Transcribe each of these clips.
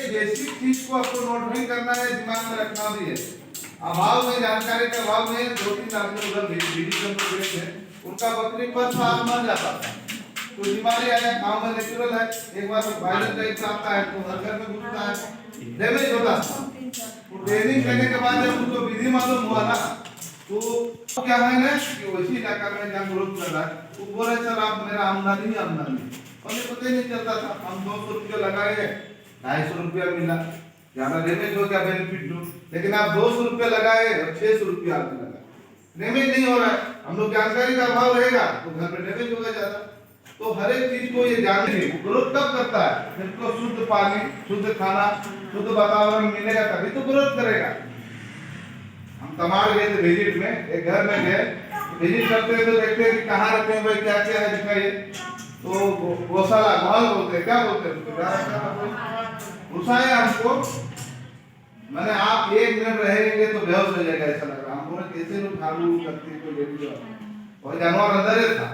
Basic चीज को आपको नोट नहीं करना है, दिमाग में रखना भी है। अभाव में, जानकारी के अभाव में 2-3 आदमी उधर मेडिकल में गए थे, उनका बकरी पर साल मर जाता था। तो बीमारी आया, गांव में नेचुरल है, एक बार वायरस टाइप आता है तो हर घर में घुसता है, डैमेज होता है। तो ट्रेनिंग करने के बाद जब उनको विधि मालूम हुआ ना, तो क्या है ना कि वैसी इलाका में जहाँ ग्रोथ कर रहा है, वो बोले सर आप मेरा आमदनी पहले पता ही नहीं चलता था। हम 200 रुपया लगाए, 250 रुपया मिला, ज्यादा डैमेज हो गया बेनिफिट लो। लेकिन आप 200 रुपया लगाए और 600 रुपया आपने लगा, डैमेज नहीं हो रहा है। हम लोग जानकारी का अभाव रहेगा तो घर में डैमेज होगा ज्यादा। तो हर एक चीज को ये जानने ग्रोथ कब करता है, जिसको शुद्ध पानी, शुद्ध खाना, शुद्ध वातावरण मिलेगा तभी तो ग्रोथ करेगा। हम तमाम गए थे विजिट में, एक घर में गए, विजिट करते हैं तो देखते हैं कि कहाँ रखते हैं भाई, क्या क्या है दिखाइए। तो गौशाला महल बोलते हैं, क्या बोलते हैं, घुसाया हमको। मैंने आप 1 मिनट रहेंगे तो बेहोश हो जाएगा ऐसा लग रहा। हम बोले कैसे लोग खालू करते कोई लेडी, और जानवर अंदर ही था,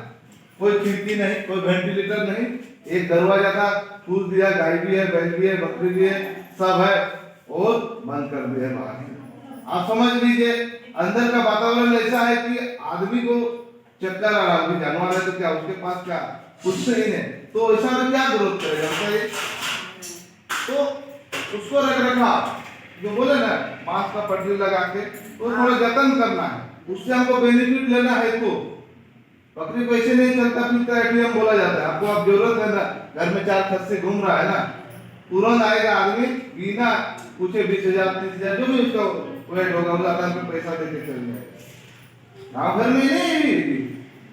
कोई खिड़की नहीं, कोई वेंटिलेटर नहीं, एक दरवाजा था, फूल दिया, गाय भी है, बैल भी है, बकरी भी है, सब है, और बंद कर दिया बाहर। आप समझ लीजिए अंदर का वातावरण ऐसा है कि आदमी को चक्कर आ रहा है। जानवर है तो क्या उसके पास क्या कुछ नहीं है, तो ऐसा में क्या ग्रोथ करेगा बताइए। तो उसको रख रखा जो बोले ना मांस का पट्टी लगा के, तो थोड़ा जतन करना है, उससे हमको बेनिफिट लेना है। तो बकरी को ऐसे नहीं चलता फिरता एटीएम बोला जाता है। आपको अब जरूरत है ना, घर में 4 खस्सी घूम रहा है ना, तुरंत आएगा आदमी बिना पूछे 20,000 30,000 जो भी उसका वेट होगा उस आधार पर पैसा देके चल जाएगा। गाँव घर में नहीं,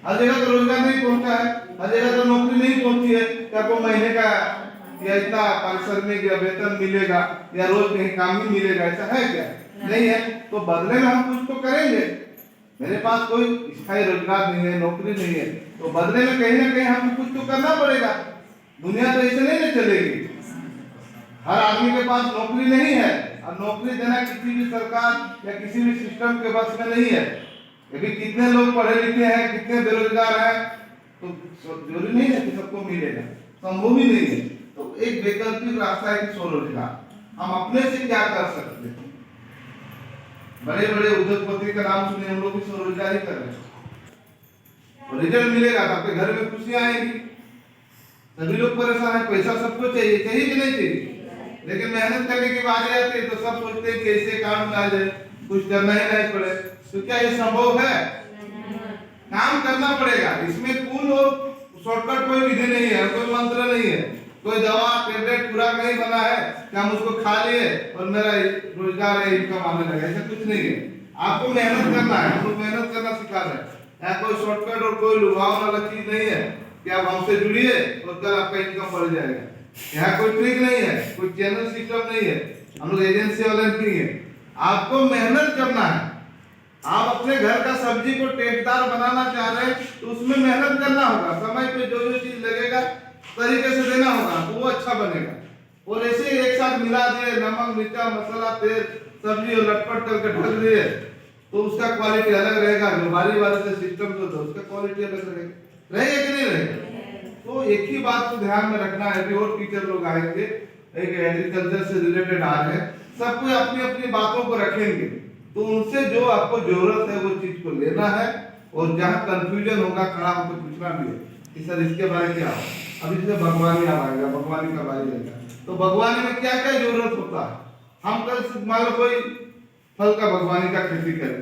हर जगह तो रोजगार नहीं पहुंचा है, हर जगह तो नौकरी नहीं पहुंची है कि आपको महीने का या इतना पारिश्रमिक या वेतन मिलेगा या रोज कहीं काम ही मिलेगा, ऐसा है क्या? नहीं है। तो बदले में हम कुछ तो करेंगे। मेरे पास कोई स्थायी रोजगार नहीं है, नौकरी नहीं है, तो बदले में कहीं ना कहीं हमको कुछ तो करना पड़ेगा। दुनिया तो ऐसे नहीं चलेगी। हर आदमी के पास नौकरी नहीं है, और नौकरी देना किसी भी सरकार या किसी भी सिस्टम के बस में नहीं है। अभी कितने लोग पढ़े लिखे हैं, कितने बेरोजगार हैं, तो जरूरी नहीं है कि सबको मिलेगा, संभव ही नहीं है। तो एक वैकल्पिक रास्ता है कि स्वरोजगार। हम अपने से क्या कर सकते हैं? बड़े बड़े उद्योगपति का नाम सुने, हम लोग भी स्वरोजगार ही कर रहे हैं। रिजल्ट मिलेगा तो आपके घर में खुशियां आएगी। सभी लोग परेशान है, पैसा सबको चाहिए, चाहिए कि नहीं चाहिए? लेकिन मेहनत करने की बात आती है तो सब सोचते हैं कि ऐसे काम में आ जाए, कुछ करना ही नहीं पड़े। तो क्या ये संभव है? काम करना पड़ेगा। इसमें कोई शॉर्टकट कोई विधि नहीं है, कोई मंत्र नहीं है, कोई दवा टेबलेट पूरा नहीं बना है कि हम उसको खा लिए और मेरा रोजगार है, इनकम आने लगा, ऐसा कुछ नहीं है। आपको मेहनत करना है, हम लोग मेहनत करना सिखा रहे हैं। यहाँ कोई शॉर्टकट और कोई लुभावने वाला चीज नहीं है कि आप हमसे जुड़िए और कल आपका इनकम बढ़ जाएगा। यहाँ कोई ट्रिक नहीं है, कोई चैनल सिस्टम नहीं है, हम लोग एजेंसी वाले नहीं है। आपको मेहनत करना है। आप अपने घर का सब्जी को टेस्टदार बनाना चाह रहे हैं तो उसमें मेहनत करना होगा। समय पे जो जो चीज लगेगा तरीके से देना होगा तो वो अच्छा बनेगा। और ऐसे एक साथ मिला दिए नमक मिर्चा मसाला तेल सब्जी और लटपट करके ढक दिए तो उसका क्वालिटी अलग रहेगा। जो बारी बारी से सिस्टम जो था उसका क्वालिटी अलग रहेगा कि नहीं रहेगा? तो एक ही बात को ध्यान में रखना है। अभी और टीचर लोग आएंगे, एक एग्रीकल्चर से रिलेटेड आ रहे हैं, सब कोई अपनी अपनी बातों को रखेंगे। तो उनसे जो आपको जरूरत है वो चीज को लेना है, और जहाँ कंफ्यूजन होगा खड़ा होकर पूछना भी है कि सर इसके बारे में क्या हो। अभी जैसे भगवानी आएगा, भगवानी का बारे रहेगा, तो भगवानी में क्या क्या जरूरत होता है। हम कल मान लो कोई फल का भगवानी का खेती करें,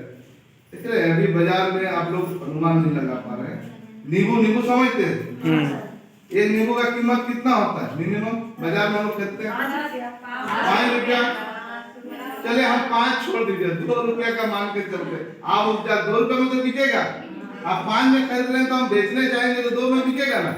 देख रहे हैं अभी बाजार में आप लोग अनुमान नहीं लगा पा रहे हैं। नींबू समझते हैं? एक नींबू का कीमत कितना होता है मिनिमम बाजार में लोग खरीदते हैं? 5 रुपया। चले हम 5 छोड़ दीजिए, 2 रुपया का मान के चलते। आप उपजा 2 रुपये में तो बिकेगा। आप 5 में खरीद रहे हैं तो हम बेचने जाएंगे तो 2 में बिकेगा ना।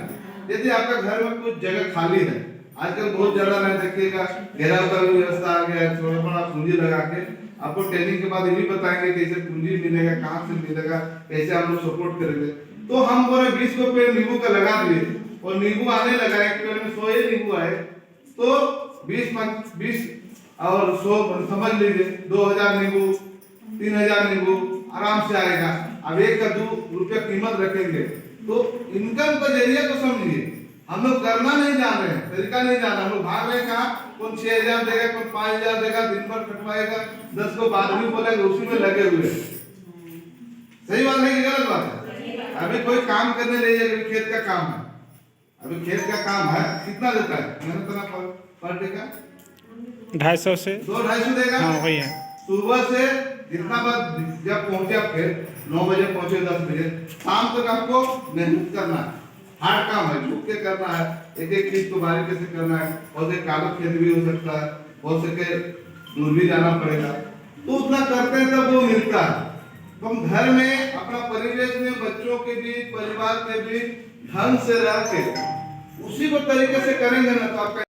यदि आपका घर में कुछ जगह खाली है, आजकल बहुत ज्यादा नहीं देखिएगा, घेराव का भी व्यवस्था आ गया है, थोड़ा बड़ा पूंजी लगा के आपको ट्रेनिंग के बाद ये भी बताएंगे कैसे पूंजी मिलेगा, कहाँ से मिलेगा, कैसे हम लोग सपोर्ट करेंगे। तो हम बोले 20 को पेड़ नींबू का लगा दिए और नींबू आने लगा, एक पेड़ में 100 नींबू आए तो 20 और 100 समझ लीजिए 2000 नींबू 3000 नींबू आराम से आएगा। अब 1 का 2 रुपया कीमत रखेंगे तो इनकम का जरिया को समझिए। हम लोग करना नहीं जान रहे हैं, तरीका नहीं जान रहे, हम लोग भाग रहे हैं कहाँ कौन 6,000 देगा, कौन 5,000 देगा, दिन भर खटवाएगा, 10 को बाद में बोलेगा, उसी में लगे हुए। सही बात है कि गलत बात है? अभी कोई काम करने नहीं है, अभी खेत का काम है, अभी खेत का काम है, कितना देता है मेहनत करना पर डे का? 250 से 200-250 देगा। हाँ वही है। सुबह से जितना बार जब पहुंचे आप खेत, 9 बजे पहुंचे, 10 बजे, शाम तक आपको मेहनत करना है, हार्ड काम है, झुक के करना है, एक एक चीज को बारीकी से करना है, और से कागज खेत भी हो सकता है, हो सके दूर भी जाना पड़ेगा, तो उतना करते हैं तब वो मिलता है। तो हम घर में अपना परिवेश में बच्चों के बीच, परिवार के बीच ढंग से रह के उसी को तरीके से करेंगे ना, तो आपका